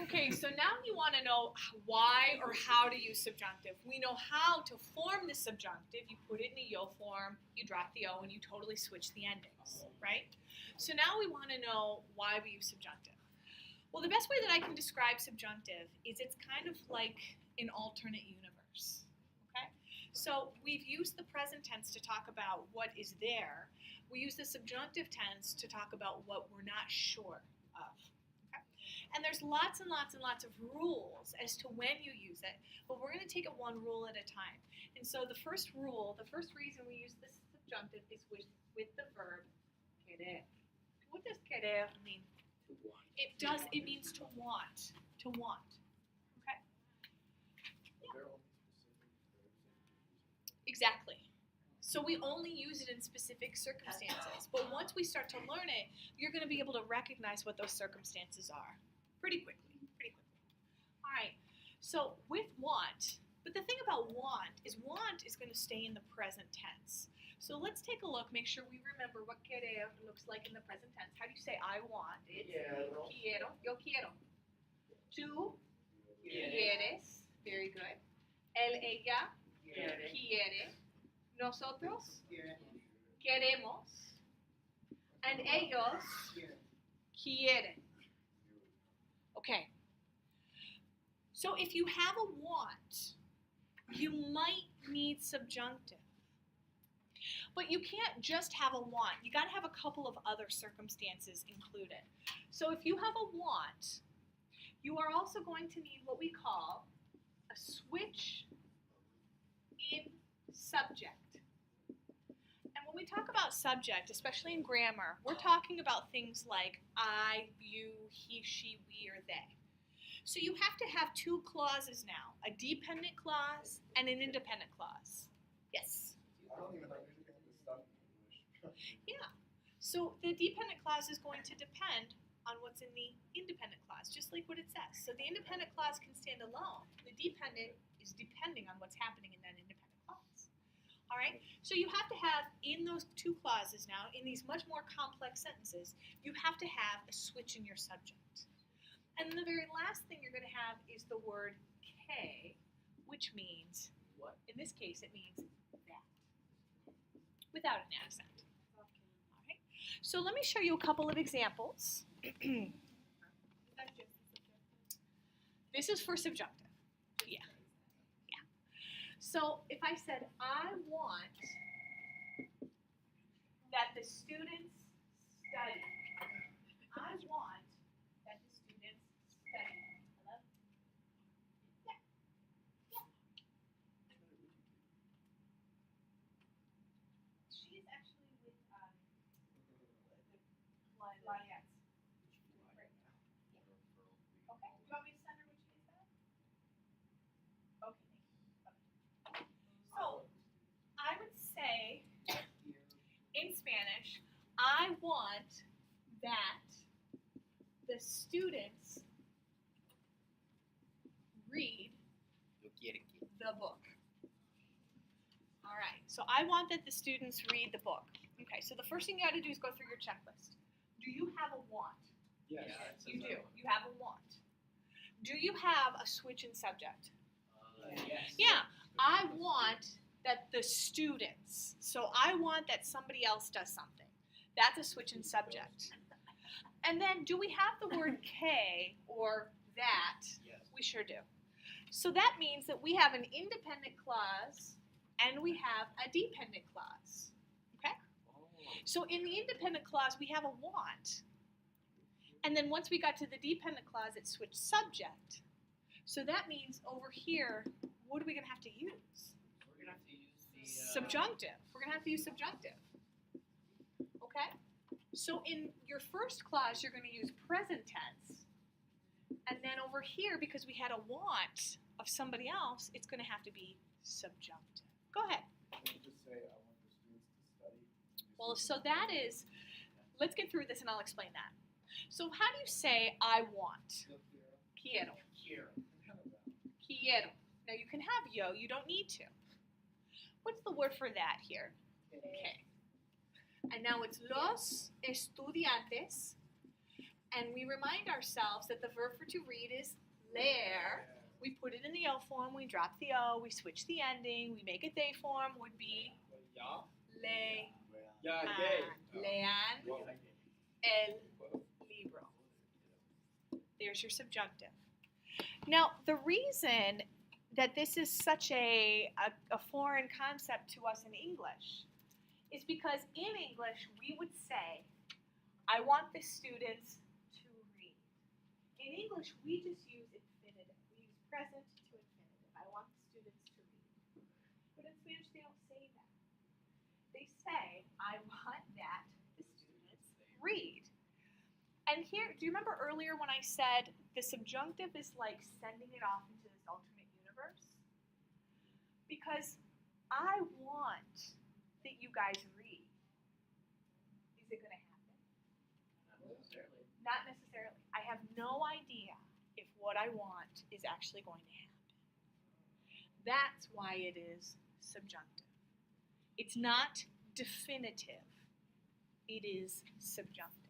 Okay, so now you want to know why or how to use subjunctive. We know how to form the subjunctive. You put it in a yo form, you drop the O, and you totally switch the endings, right? So now we want to know why we use subjunctive. Well, the best way that I can describe subjunctive is it's kind of like an alternate universe, okay? So we've used the present tense to talk about what is there. We use the subjunctive tense to talk about what we're not sure of. And there's lots and lots and lots of rules as to when you use it, but we're going to take it one rule at a time. And so the first rule, the first reason we use this subjunctive is with the verb querer. What does querer mean? It means to want. To want. Okay? Yeah. Exactly. So we only use it in specific circumstances. But once we start to learn it, you're going to be able to recognize what those circumstances are pretty quickly. All right. So with want, but the thing about want is going to stay in the present tense. So let's take a look, make sure we remember what querer looks like in the present tense. How do you say I want? It's quiero. Yo quiero. Tú quieres. Very good. Él, ella quiere. Nosotros queremos. And ellos quieren. Okay. So if you have a want, you might need subjunctive. But you can't just have a want. You got to have a couple of other circumstances included. So if you have a want, you are also going to need what we call a switch in subject. And when we talk about subject, especially in grammar, we're talking about things like I, you, he, she, we, or they. So you have to have two clauses now, a dependent clause and an independent clause. Yes? I don't even understand this stuff in English. Yeah. So the dependent clause is going to depend on what's in the independent clause, just like what it says. So the independent clause can stand alone. The dependent is depending on what's happening in that independent clause. All right? So you have to have, in those two clauses now, in these much more complex sentences, you have to have a switch in your subject. And the very last thing you're going to have is the word K, which means, What? in this case, it means that, without an accent. All right. So let me show you a couple of examples. This is for subjunctive. Yeah. Yeah. So if I said, I want that the students study. I want that the students study. Hello? Yeah. Yeah. She is actually with the Lyonettes. Right now. Yeah. Okay. Do you want me to send her when she gets back? Okay. Okay. So I would say in Spanish, I want that the students read the book. All right, so I want that the students read the book. Okay, so the first thing you got to do is go through your checklist. Do you have a want? Yes. You do. You have a want. Do you have a switch in subject? Yes. Yeah, I want that the students. So I want that somebody else does something. That's a switch in subject. And then do we have the word K or that? Yes. We sure do. So that means that we have an independent clause and we have a dependent clause. Okay? So in the independent clause, we have a want. And then once we got to the dependent clause, it switched subject. So that means over here, what are we going to have to use? We're gonna have to use the Subjunctive. We're going to have to use subjunctive. Okay? So in your first clause, you're going to use present tense. And then over here, because we had a want of somebody else, it's going to have to be subjunctive. Go ahead. Can you just say, I want the students to study? Well, so that is, let's get through this and I'll explain that. So how do you say I want? Quiero. Here. Quiero. Now you can have yo, you don't need to. What's the word for that here? Okay. And now it's los estudiantes. And we remind ourselves that the verb for to read is leer. We put it in the O form, we drop the O, we switch the ending, we make it they form, would be Ja. le, Ja, lean, el libro. There's your subjunctive. Now, the reason that this is such a foreign concept to us in English is because in English we would say, I want the students to read. In English, we just use infinitive. We use present to infinitive. I want the students to read. But in Spanish, they don't say that. They say, I want that the students read. And here, do you remember earlier when I said the subjunctive is like sending it off into this alternate universe? Because I want that you guys read. Is it going to happen? Not necessarily. Not necessarily. I have no idea if what I want is actually going to happen. That's why it is subjunctive. It's not definitive. It is subjunctive.